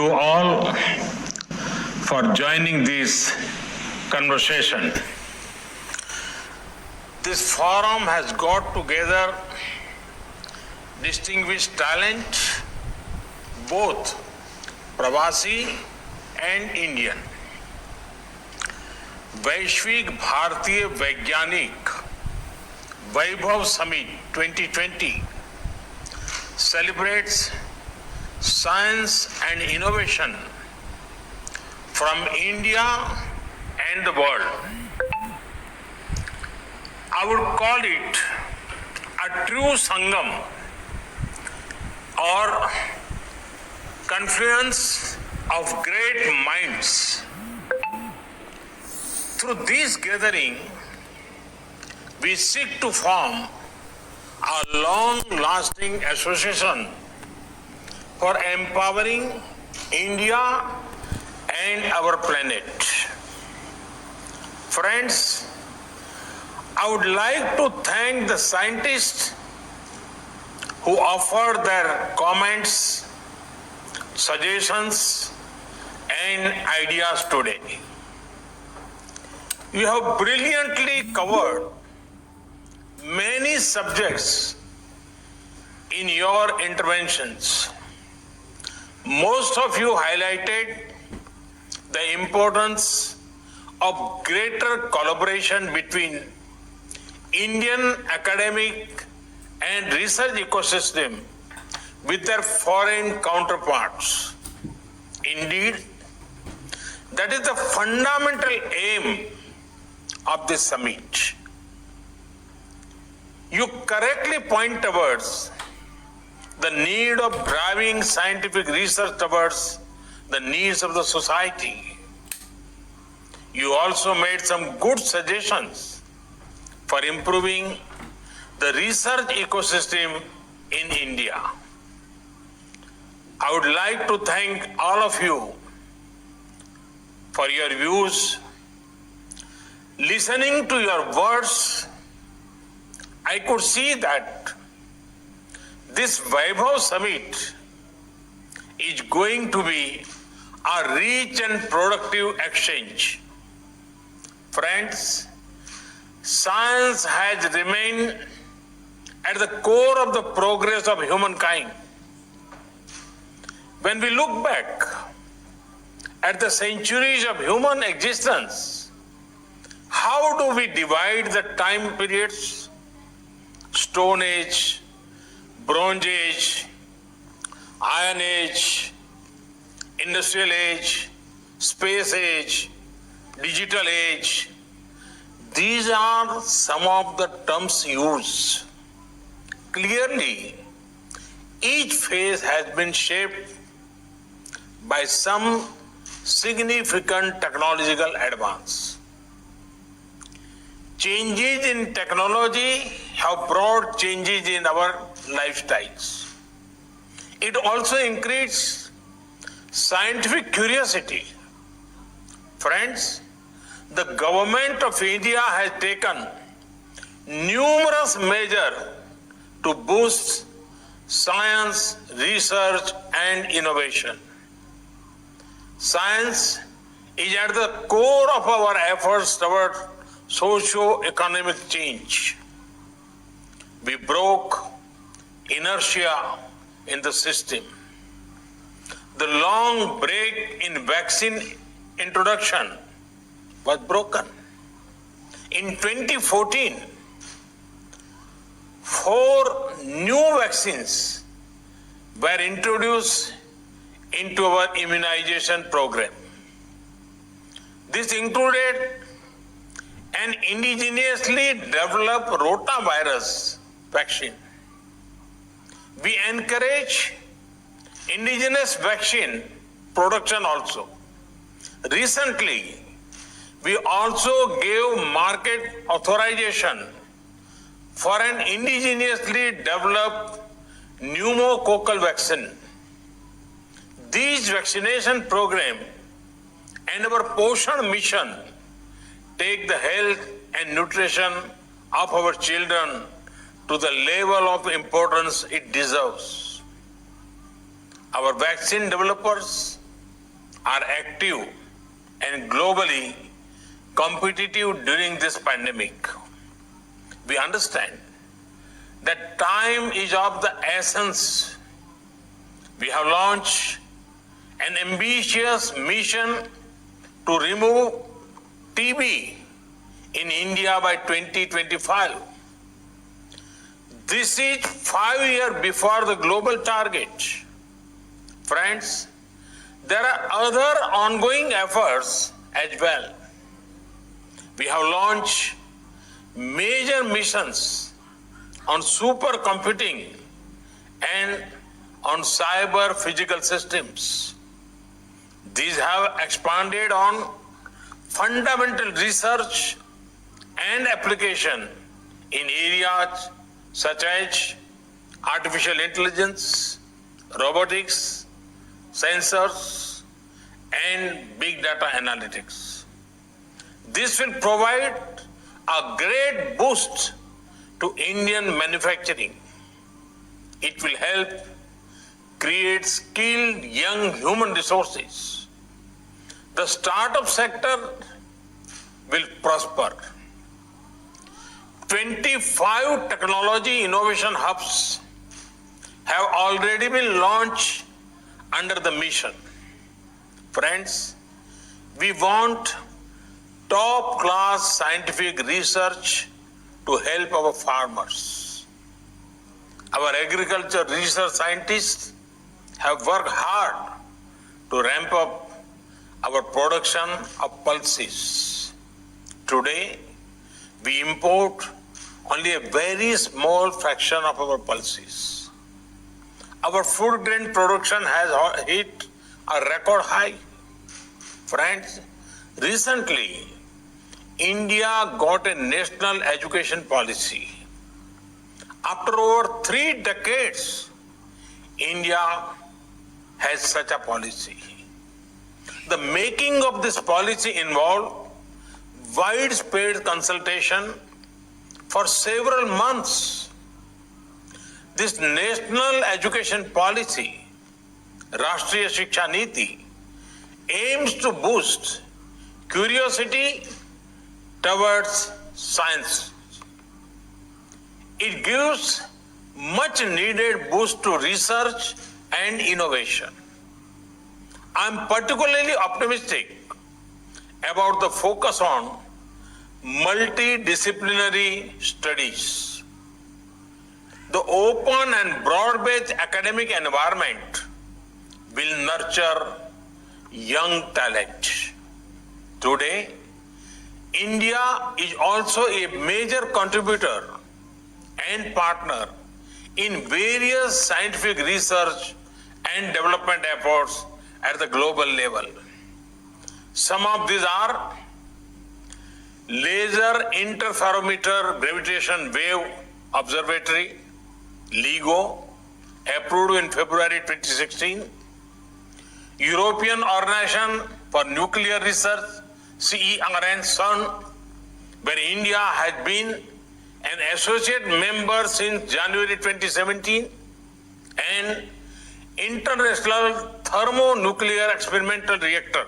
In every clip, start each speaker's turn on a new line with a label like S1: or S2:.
S1: you all for joining this conversation. This forum has got together distinguished talent, both Pravasi and Indian. वैश्विक भारतीय वैज्ञानिक वैभव summit 2020 celebrates science and innovation from India and the world. I would call it a true Sangam or confluence of great minds. Through this gathering, we seek to form a long-lasting association for empowering India and our planet. Friends, I would like to thank the scientists who offered their comments, suggestions, and ideas today. You have brilliantly covered many subjects in your interventions. Most of you highlighted the importance of greater collaboration between Indian academic and research ecosystem with their foreign counterparts. Indeed, that is the fundamental aim of this summit. You correctly point towards the need of driving scientific research towards the needs of the society. You also made some good suggestions for improving the research ecosystem in India. I would like to thank all of you for your views. Listening to your words, I could see that this Vaibhav Summit is going to be a rich and productive exchange. Friends, science has remained at the core of the progress of humankind. When we look back at the centuries of human existence, how do we divide the time periods? Stone Age, Bronze Age, Iron Age, Industrial Age, Space Age, Digital Age. These are some of the terms used. Clearly, each phase has been shaped by some significant technological advance. Changes in technology have brought changes in our lifestyles. It also increased scientific curiosity. Friends, the government of India has taken numerous measures to boost science, research, and innovation. Science is at the core of our efforts toward socio-economic change. We broke inertia in the system. The long break in vaccine introduction was broken. In 2014, 4 new vaccines were introduced into our immunization program. This included an indigenously developed rotavirus vaccine. We encourage indigenous vaccine production also. Recently, we also gave market authorization for an indigenously developed pneumococcal vaccine. These vaccination program and our Poshan mission take the health and nutrition of our children to the level of importance it deserves. Our vaccine developers are active and globally competitive during this pandemic. We understand that time is of the essence. We have launched an ambitious mission to remove TB in India by 2025. This is 5 years before the global target. Friends, there are other ongoing efforts as well. We have launched major missions on supercomputing and on cyber physical systems. These have expanded on fundamental research and application in areas such as artificial intelligence, robotics, sensors, and big data analytics. This will provide a great boost to Indian manufacturing. It will help create skilled young human resources. The startup sector will prosper. 25 technology innovation hubs have already been launched under the mission. Friends, we want top-class scientific research to help our farmers. Our agriculture research scientists have worked hard to ramp up our production of pulses. Today, we import only a very small fraction of our pulses. Our food grain production has hit a record high. Friends, recently, India got a national education policy. After over 3 decades, India has such a policy. The making of this policy involved widespread consultation for several months. This national education policy, Rashtriya Shiksha Niti, aims to boost curiosity towards science. It gives much needed boost to research and innovation. I am particularly optimistic about the focus on multidisciplinary studies. The open and broad-based academic environment will nurture young talent. Today, India is also a major contributor and partner in various scientific research and development efforts at the global level. Some of these are Laser Interferometer Gravitation Wave Observatory, LIGO, approved in February 2016, European Organization for Nuclear Research, CERN, CERN, where India has been an associate member since January 2017, and International Thermonuclear Experimental Reactor,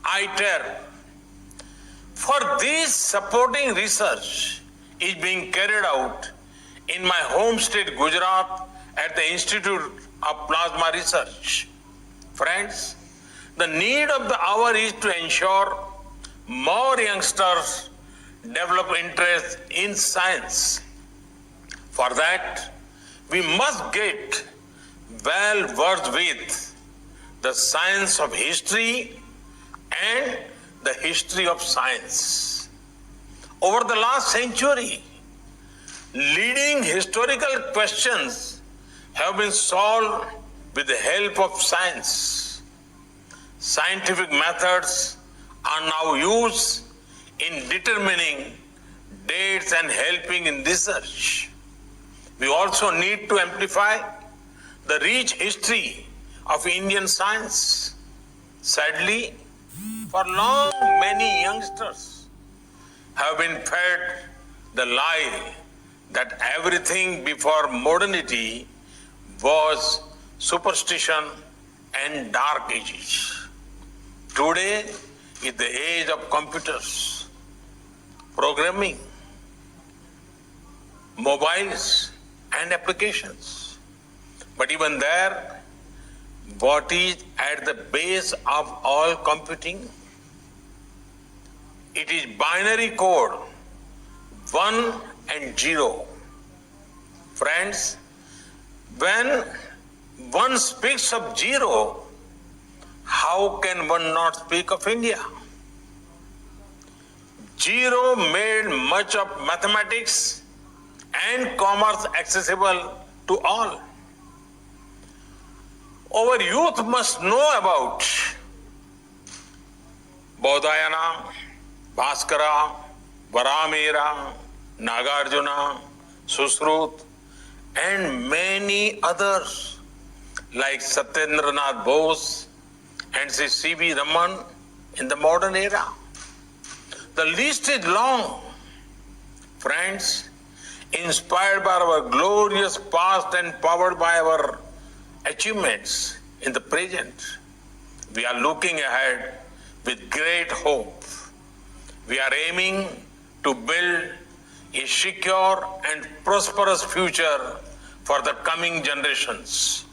S1: ITER. For this supporting research is being carried out in my home state Gujarat at the Institute of Plasma Research. Friends, the need of the hour is to ensure more youngsters develop interest in science. For that, we must get well versed with the science of history and the history of science. Over the last century, leading historical questions have been solved with the help of science. Scientific methods are now used in determining dates and helping in research. We also need to amplify the rich history of Indian science. Sadly, for long, many youngsters have been fed the lie that everything before modernity was superstition and dark ages. Today is the age of computers, programming, mobiles and applications. But even there, what is at the base of all computing? It is binary code, 1 and 0. Friends, when one speaks of 0, how can one not speak of India? 0 made much of mathematics and commerce accessible to all. Our youth must know about Bodhayana, Bhaskara, Varamira, Nagarjuna, Susrut, and many others like Satyendranath Bose and C.V. Raman in the modern era. The list is long. Friends, inspired by our glorious past and powered by our achievements in the present, we are looking ahead with great hope. We are aiming to build a secure and prosperous future for the coming generations.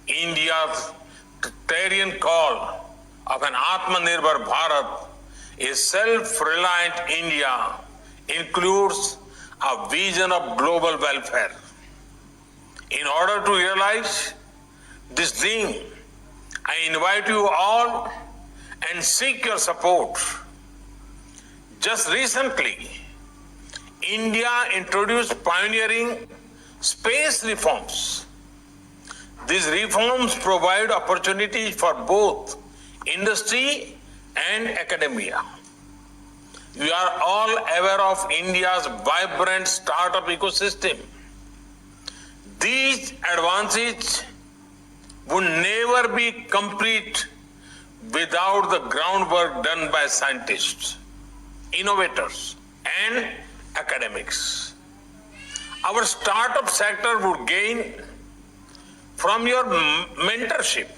S1: India's clarion call of an Atmanirbhar Bharat, a self-reliant India, includes a vision of global welfare. In order to realize this dream, I invite you all and seek your support. Just recently, India introduced pioneering space reforms. These reforms provide opportunities for both industry and academia. We are all aware of India's vibrant startup ecosystem. These advances would never be complete without the groundwork done by scientists, innovators, and academics. Our startup sector would gain from your mentorship.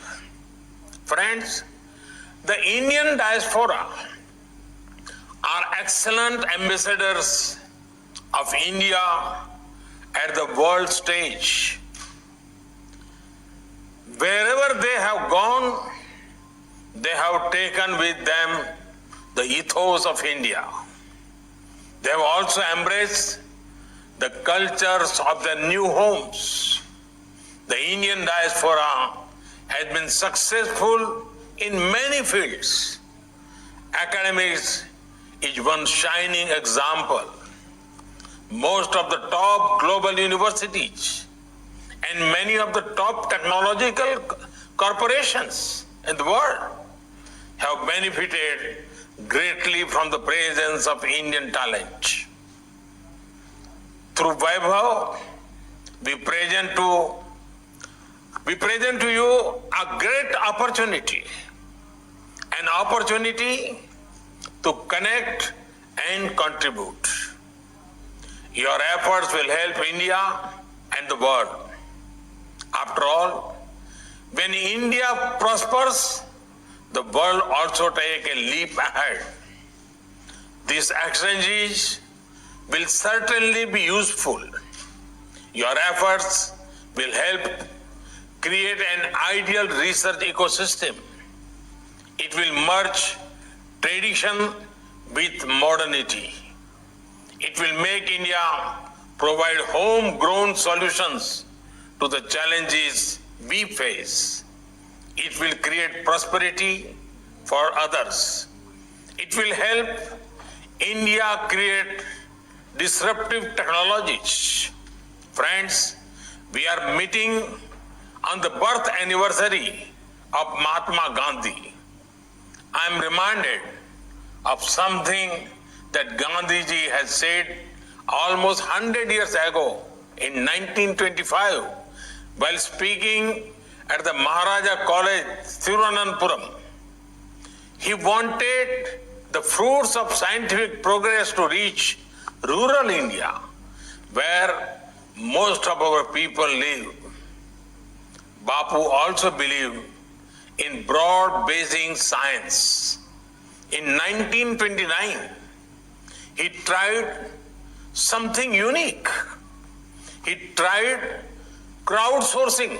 S1: Friends, the Indian diaspora are excellent ambassadors of India at the world stage. Wherever they have gone, they have taken with them the ethos of India. They have also embraced the cultures of their new homes. The Indian diaspora has been successful in many fields. Academics is one shining example. Most of the top global universities and many of the top technological corporations in the world have benefited greatly from the presence of Indian talent. Through Vaibhav, we present to you a great opportunity, an opportunity to connect and contribute. Your efforts will help India and the world. After all, when India prospers, the world also take a leap ahead. These exchanges will certainly be useful. Your efforts will help create an ideal research ecosystem. It will merge tradition with modernity. It will make India provide homegrown solutions to the challenges we face. It will create prosperity for others. It will help India create disruptive technologies. Friends, we are meeting on the birth anniversary of Mahatma Gandhi. I am reminded of something that Gandhiji has said almost 100 years ago in 1925 while speaking at the Maharaja College, Thiruvananthapuram. He wanted the fruits of scientific progress to reach rural India, where most of our people live. Bapu also believed in broad basing science. In 1929, he tried something unique. He tried crowdsourcing